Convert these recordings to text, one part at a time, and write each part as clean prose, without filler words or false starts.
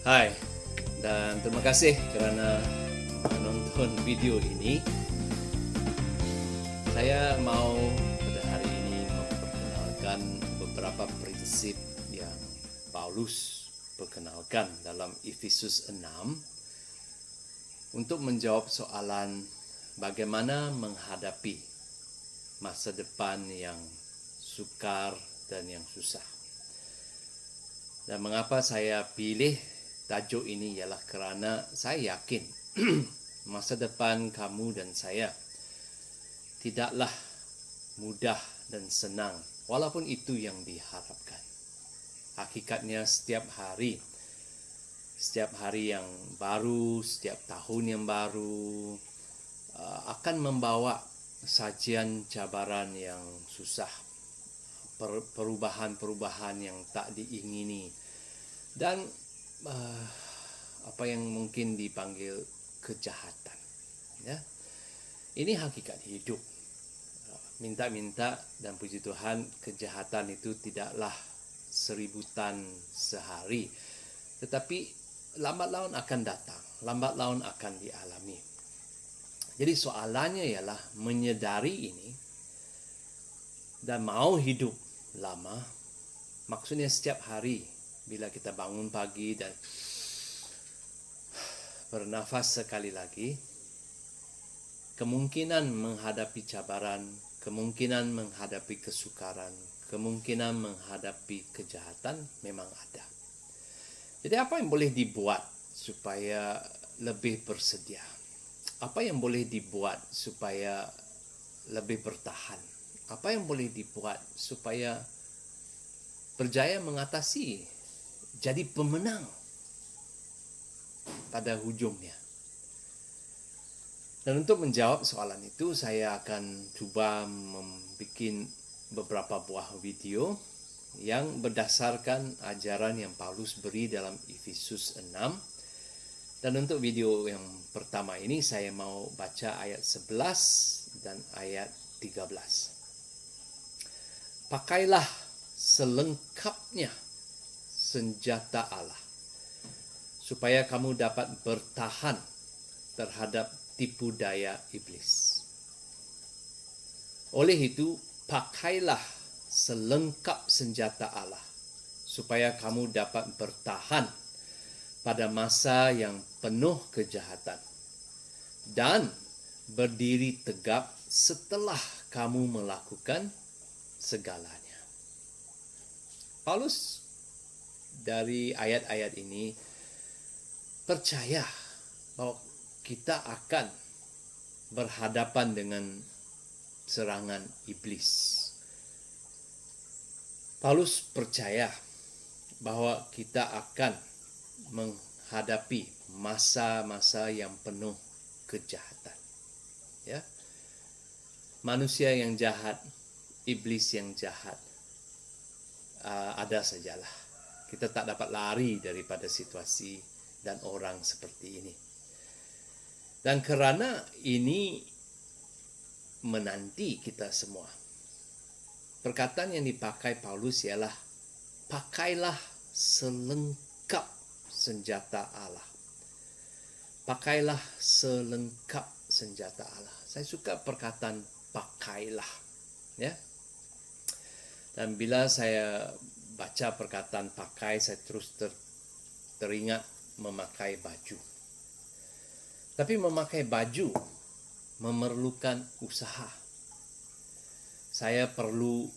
Hai, dan terima kasih kerana menonton video ini. Saya mau pada hari ini memperkenalkan beberapa prinsip yang Paulus perkenalkan dalam Efesus 6 untuk menjawab soalan bagaimana menghadapi masa depan yang sukar dan yang susah. Dan mengapa saya pilih tajuk ini ialah kerana saya yakin masa depan kamu dan saya tidaklah mudah dan senang, walaupun itu yang diharapkan. Hakikatnya setiap hari yang baru, setiap tahun yang baru akan membawa sajian cabaran yang susah, perubahan-perubahan yang tak diingini, dan apa yang mungkin dipanggil kejahatan. Ya, ini hakikat hidup. Minta-minta dan puji Tuhan, kejahatan itu tidaklah 1000 tan sehari, tetapi lambat laun akan datang, lambat laun akan dialami. Jadi soalannya ialah menyedari ini dan mau hidup lama. Maksudnya setiap hari bila kita bangun pagi dan bernafas sekali lagi, kemungkinan menghadapi cabaran, kemungkinan menghadapi kesukaran, kemungkinan menghadapi kejahatan memang ada. Jadi apa yang boleh dibuat supaya lebih bersedia? Apa yang boleh dibuat supaya lebih bertahan? Apa yang boleh dibuat supaya berjaya mengatasi, jadi pemenang pada hujungnya? Dan untuk menjawab soalan itu, saya akan cuba membuat beberapa buah video yang berdasarkan ajaran yang Paulus beri dalam Efesus 6. Dan untuk video yang pertama ini, saya mau baca ayat 11 dan ayat 13. Pakailah selengkapnya senjata Allah, supaya kamu dapat bertahan terhadap tipu daya iblis. Oleh itu, pakailah selengkap senjata Allah, supaya kamu dapat bertahan pada masa yang penuh kejahatan dan berdiri tegap setelah kamu melakukan segalanya. Paulus dari ayat-ayat ini percaya bahwa kita akan berhadapan dengan serangan iblis. Paulus percaya bahwa kita akan menghadapi masa-masa yang penuh kejahatan. Ya. Manusia yang jahat, iblis yang jahat, ada sajalah. Kita tak dapat lari daripada situasi dan orang seperti ini. Dan kerana ini menanti kita semua, perkataan yang dipakai Paulus ialah pakailah selengkap senjata Allah. Pakailah selengkap senjata Allah. Saya suka perkataan pakailah, ya. Dan bila saya baca perkataan pakai, saya terus teringat memakai baju. Tapi memakai baju memerlukan usaha. Saya perlu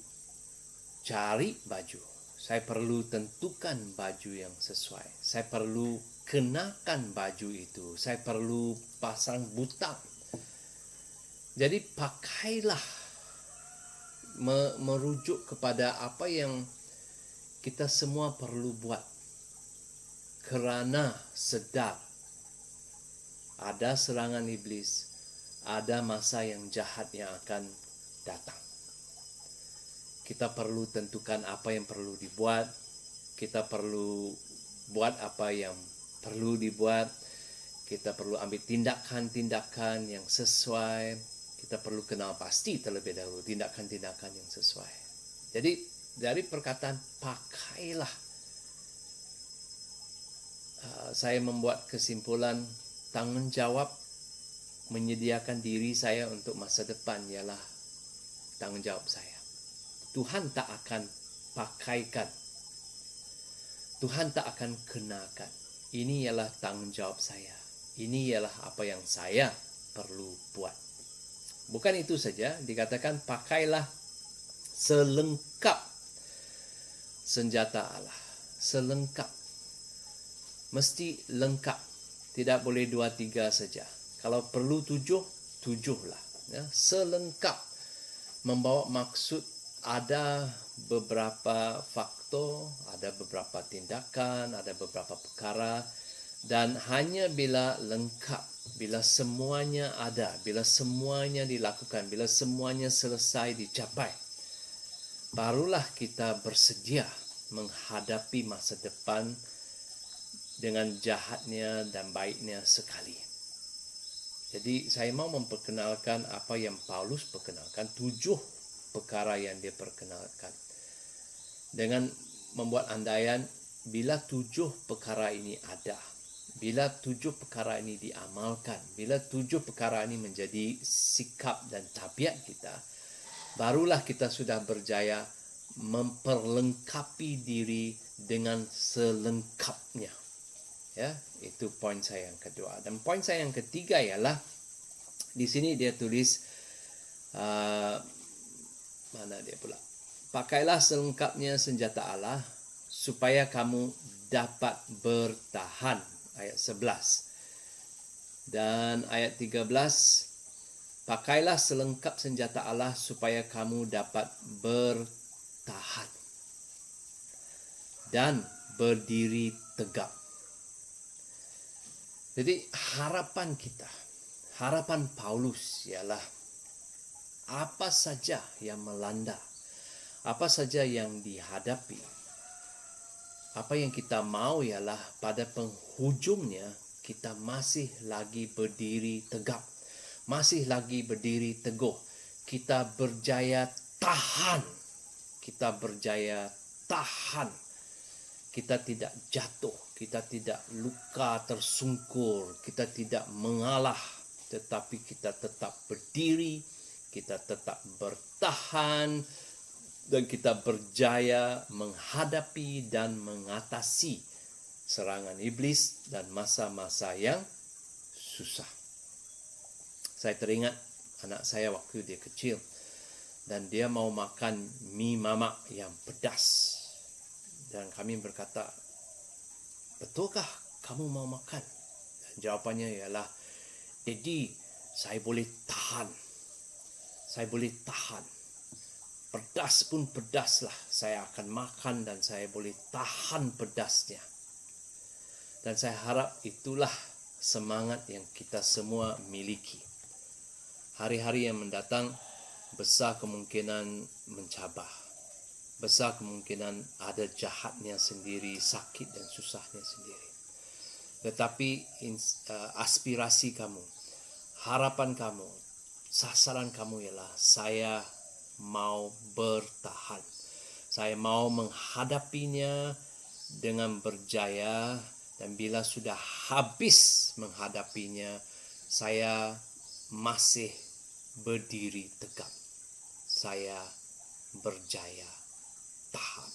cari baju. Saya perlu tentukan baju yang sesuai. Saya perlu kenakan baju itu. Saya perlu pasang butang. Jadi pakailah merujuk kepada apa yang kita semua perlu buat. Kerana sedar ada serangan iblis, ada masa yang jahat yang akan datang. Kita perlu tentukan apa yang perlu dibuat, kita perlu buat apa yang perlu dibuat, kita perlu ambil tindakan-tindakan yang sesuai, kita perlu kenal pasti terlebih dahulu tindakan-tindakan yang sesuai. Jadi dari perkataan pakailah, saya membuat kesimpulan tanggung jawab menyediakan diri saya untuk masa depan ialah tanggung jawab saya. Tuhan tak akan pakaikan, Tuhan tak akan kenakan. Ini ialah tanggung jawab saya. Ini ialah apa yang saya perlu buat. Bukan itu saja, dikatakan pakailah selengkap senjata Allah. Selengkap. Mesti lengkap. Tidak boleh 2-3 saja. Kalau perlu 7 lah. Ya, selengkap. Membawa maksud ada beberapa faktor, ada beberapa tindakan, ada beberapa perkara, dan hanya bila lengkap, bila semuanya ada, bila semuanya dilakukan, bila semuanya selesai dicapai, barulah kita bersedia menghadapi masa depan dengan jahatnya dan baiknya sekali. Jadi saya mau memperkenalkan apa yang Paulus perkenalkan, 7 perkara yang dia perkenalkan. Dengan membuat andaian, bila 7 perkara ini ada, bila 7 perkara ini diamalkan, bila 7 perkara ini menjadi sikap dan tabiat kita, barulah kita sudah berjaya memperlengkapi diri dengan selengkapnya. Ya, itu poin saya yang kedua. Dan poin saya yang ketiga ialah di sini dia tulis mana dia pula? Pakailah selengkapnya senjata Allah supaya kamu dapat bertahan. Ayat 11. Dan ayat 13, pakailah selengkap senjata Allah supaya kamu dapat bertahan dan berdiri tegak. Jadi harapan kita, harapan Paulus ialah apa saja yang melanda, apa saja yang dihadapi, apa yang kita mau ialah pada penghujungnya kita masih lagi berdiri tegak, masih lagi berdiri teguh. Kita berjaya tahan, kita berjaya tahan. Kita tidak jatuh, kita tidak luka tersungkur, kita tidak mengalah, tetapi kita tetap berdiri, kita tetap bertahan, dan kita berjaya menghadapi dan mengatasi serangan iblis dan masa-masa yang susah. Saya teringat anak saya waktu dia kecil, dan dia mau makan mie mamak yang pedas. Dan kami berkata, betulkah kamu mau makan? Dan jawapannya ialah, Daddy, saya boleh tahan. Saya boleh tahan. Pedas pun pedaslah. Saya akan makan dan saya boleh tahan pedasnya. Dan saya harap itulah semangat yang kita semua miliki. Hari-hari yang mendatang besar kemungkinan mencabar. Besar kemungkinan ada jahatnya sendiri, sakit dan susahnya sendiri. Tetapi aspirasi kamu, harapan kamu, sasaran kamu ialah saya mau bertahan. Saya mau menghadapinya dengan berjaya, dan bila sudah habis menghadapinya, saya masih berdiri tegak. Saya berjaya tahan.